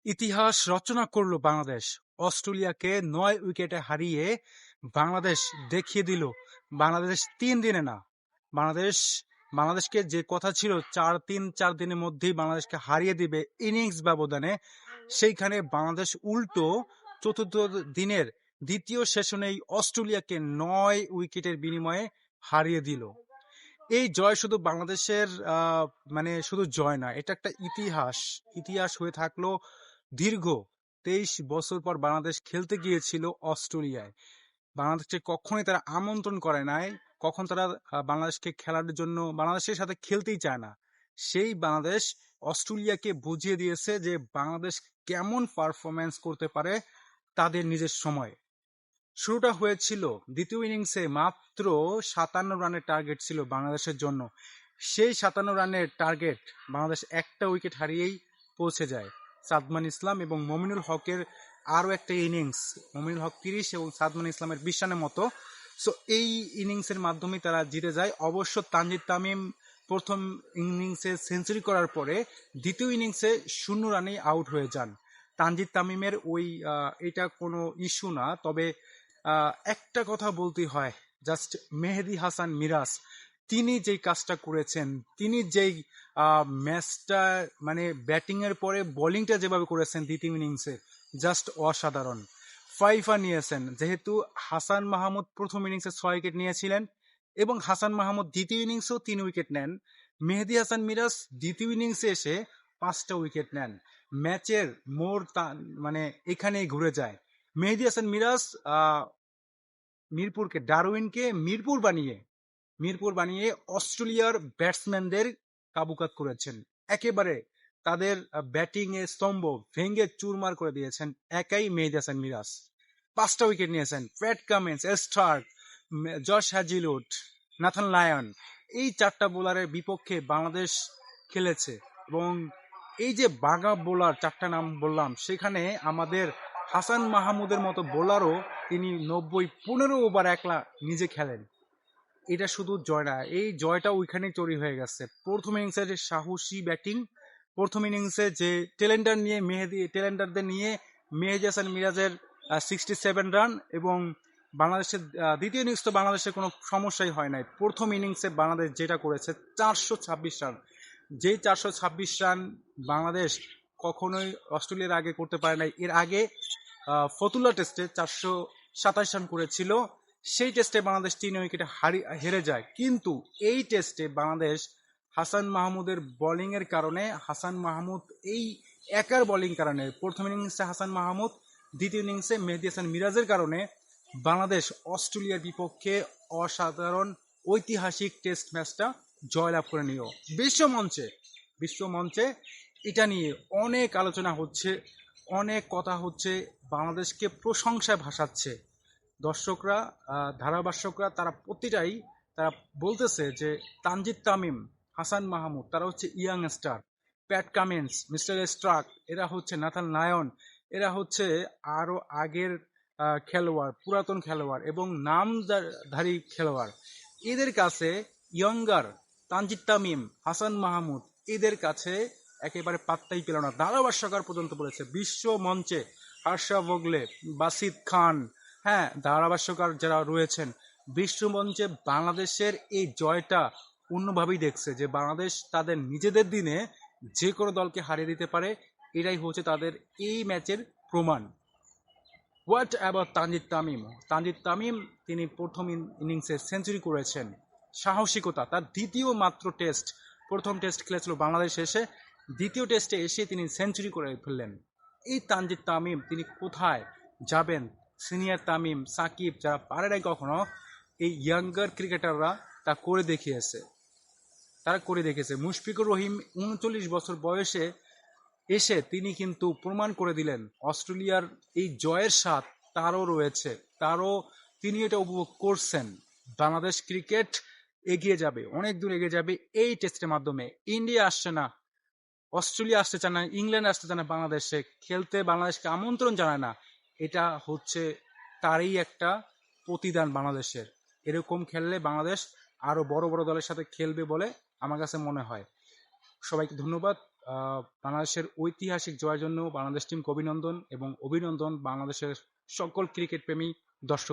ইতিহাস রচনা করলো বাংলাদেশ। অস্ট্রেলিয়াকে 9 উইকেটে হারিয়ে বাংলাদেশ দেখিয়ে দিল বাংলাদেশ 3 দিনে না। বাংলাদেশ বাংলাদেশকে যে কথা ছিল 4 দিনের মধ্যেই বাংলাদেশকে হারিয়ে দিবে ইনিংস ব্যবধানে, সেইখানে বাংলাদেশ উল্টো চতুর্থ দিনের দ্বিতীয় সেশনেই অস্ট্রেলিয়াকে 9 উইকেটের বিনিময়ে হারিয়ে দিল। এই জয় শুধু বাংলাদেশের মানে শুধু জয় না, এটা একটা ইতিহাস হয়ে থাকলো। দীর্ঘ 23 বছর পর বাংলাদেশ খেলতে গিয়েছিল অস্ট্রেলিয়ায়। বাংলাদেশকে কখনোই তারা আমন্ত্রণ করে নাই, কখন তারা বাংলাদেশকে খেলার জন্য বাংলাদেশের সাথে খেলতেই চায় না। সেই বাংলাদেশ অস্ট্রেলিয়াকে বুঝিয়ে দিয়েছে যে বাংলাদেশ কেমন পারফরমেন্স করতে পারে তাদের নিজের সময়। শুরুটা হয়েছিল দ্বিতীয় ইনিংসে মাত্র 57 রানের টার্গেট ছিল বাংলাদেশের জন্য। সেই 57 রানের টার্গেট বাংলাদেশ একটা উইকেট হারিয়েই পৌঁছে যায়। সাদমান ইসলাম এবং মমিনুল হকের আরও একটা ইনিংস, মমিনুল হক 30 এবং সাদমান ইসলামের 20 রানের মতো। সো এই ইনিংসের মাধ্যমে তারা জিতে যায়। অবশ্য তানজিদ তামিম প্রথম ইনিংসে সেঞ্চুরি করার পরে দ্বিতীয় ইনিংসে 0 রানেই আউট হয়ে যান। তানজিদ তামিমের এটা কোনো ইস্যু না, তবে একটা কথা বলতে হয়, জাস্ট মেহেদী হাসান মিরাজ তিনি যেই কাজটা করেছেন, তিনি যেই ম্যাচটা মানে ব্যাটিং এর পরে বোলিংটা যেভাবে করেছেন দ্বিতীয় ইনিংসে, জাস্ট অসাধারণ। ফাইফা নিয়েছেন, যেহেতু হাসান মাহমুদ প্রথম ইনিংসে 6 উইকেট নিয়েছিলেন এবং হাসান মাহমুদ দ্বিতীয় ইনিংসেও 3 উইকেট নেন, মেহেদী হাসান মিরাজ দ্বিতীয় ইনিংসে এসে 5টা উইকেট নেন। ম্যাচের মোড় মানে এখানেই ঘুরে যায়। মেহেদী হাসান মিরাজ মিরপুরকে ডারউইনকে মিরপুর বানিয়ে অস্ট্রেলিয়ার ব্যাটসম্যানদের কাবুকাত করেছেন। একেবারে তাদের ব্যাটিং এ স্তম্ভ ভেঙে চুরমার করে দিয়েছেন একাই মেহেদী হাসান মিরাজ। 5টা উইকেট নিয়েছেন। Pat Cummins, Starc, Josh Hazlewood, Nathan Lyon, এই 4টা বোলারের বিপক্ষে বাংলাদেশ খেলেছে। এবং এই যে বাঘা বোলার 4টা নাম বললাম, সেখানে আমাদের হাসান মাহমুদের মতো বোলারও তিনি 15 ওভার একলা নিজে খেলেন। এটা শুধু জয় না, এই জয়টা ওইখানেই তৈরি হয়ে গেছে। প্রথম ইনিংসের যে সাহসী ব্যাটিং, প্রথম ইনিংসে যে টেলেন্ডারদের নিয়ে মেহেদী হাসান মিরাজের 67 রান, এবং বাংলাদেশের দ্বিতীয় ইনিংস তো বাংলাদেশের কোনো সমস্যাই হয় নাই। প্রথম ইনিংসে বাংলাদেশ যেটা করেছে 426 রান, যেই 426 রান বাংলাদেশ কখনোই অস্ট্রেলিয়ার আগে করতে পারে নাই। এর আগে ফতুল্লা টেস্টে 427 রান করেছিল, সেই টেস্টে বাংলাদেশ 3 উইকেটে হেরে যায়। কিন্তু এই টেস্টে বাংলাদেশ হাসান মাহমুদের বোলিং এর কারণে, হাসান মাহমুদ এই একার বোলিং কারণে, প্রথম ইনিংসে হাসান মাহমুদ, দ্বিতীয় ইনিংসে মেহেদী হাসান মিরাজের কারণে বাংলাদেশ অস্ট্রেলিয়ার বিপক্ষে অসাধারণ ঐতিহাসিক টেস্ট ম্যাচটা জয়লাভ করে নিল। বিশ্বমঞ্চে এটা নিয়ে অনেক আলোচনা হচ্ছে, অনেক কথা হচ্ছে, বাংলাদেশকে প্রশংসায় ভাসাচ্ছে দর্শকরা, ধারাভাষ্যকরা, তারা প্রতিটাই তারা বলতেছে যে তানজিদ তামিম, হাসান মাহমুদ তারা হচ্ছে young star, Pat Cummins, mister Starc, এরা হচ্ছে নাথান লায়ন, এরা হচ্ছে আরো আগের খেলোয়াড়, পুরাতন খেলোয়াড় এবং নামধারী খেলোয়াড়। এদের কাছে ইয়ঙ্গার তানজিদ তামিম, হাসান মাহমুদ এদের কাছে একেবারে পাত্তাই পেল না। ধারাভাষ্যকার পর্যন্ত বলেছে বিশ্ব মঞ্চে হার্ষা ভোগলে, বাসিদ খান, হ্যাঁ ধারাভাষ্যকার যারা রয়েছেন, বিশ্বমঞ্চে বাংলাদেশের এই জয়টা অন্যভাবেই দেখছে, যে বাংলাদেশ তাদের নিজেদের দিনে যে কোনো দলকে হারিয়ে দিতে পারে। এটাই হচ্ছে তাদের এই ম্যাচের প্রমাণ। হোয়াট অ্যাবাউট তানজিদ তামিম তিনি প্রথম ইনিংসে সেঞ্চুরি করেছেন। সাহসিকতা, তার দ্বিতীয় মাত্র টেস্ট, প্রথম টেস্ট খেলেছিল বাংলাদেশ এসে, দ্বিতীয় টেস্টে এসে তিনি সেঞ্চুরি করে ফেললেন। এই তানজিদ তামিম তিনি কোথায় যাবেন? সিনিয়র তামিম, সাকিব যারা পারে নাই কখনো, এই ইয়াঙ্গার ক্রিকেটাররা তা করে দেখিয়েছে। মুশফিকুর রহিম 39 বছর বয়সে এসে তিনি কিন্তু প্রমাণ করে দিলেন অস্ট্রেলিয়ার এই জয়ের স্বাদ তারও রয়েছে, তিনি এটা উপভোগ করছেন। বাংলাদেশ ক্রিকেট এগিয়ে যাবে, অনেক দূর এগিয়ে যাবে এই টেস্টের মাধ্যমে। ইন্ডিয়া আসছে না, অস্ট্রেলিয়া আসতে চায় না, ইংল্যান্ড আসতে চায় না বাংলাদেশে খেলতে, বাংলাদেশকে আমন্ত্রণ জানায় না। এটা হচ্ছে তারই একটা প্রতিদান বাংলাদেশের। এরকম খেললে বাংলাদেশ আরো বড় বড় দলের সাথে খেলবে বলে আমার কাছে মনে হয়। সবাইকে ধন্যবাদ। বাংলাদেশের ঐতিহাসিক জয়ের জন্য বাংলাদেশ টিমকে অভিনন্দন এবং অভিনন্দন বাংলাদেশের সকল ক্রিকেট প্রেমী দর্শক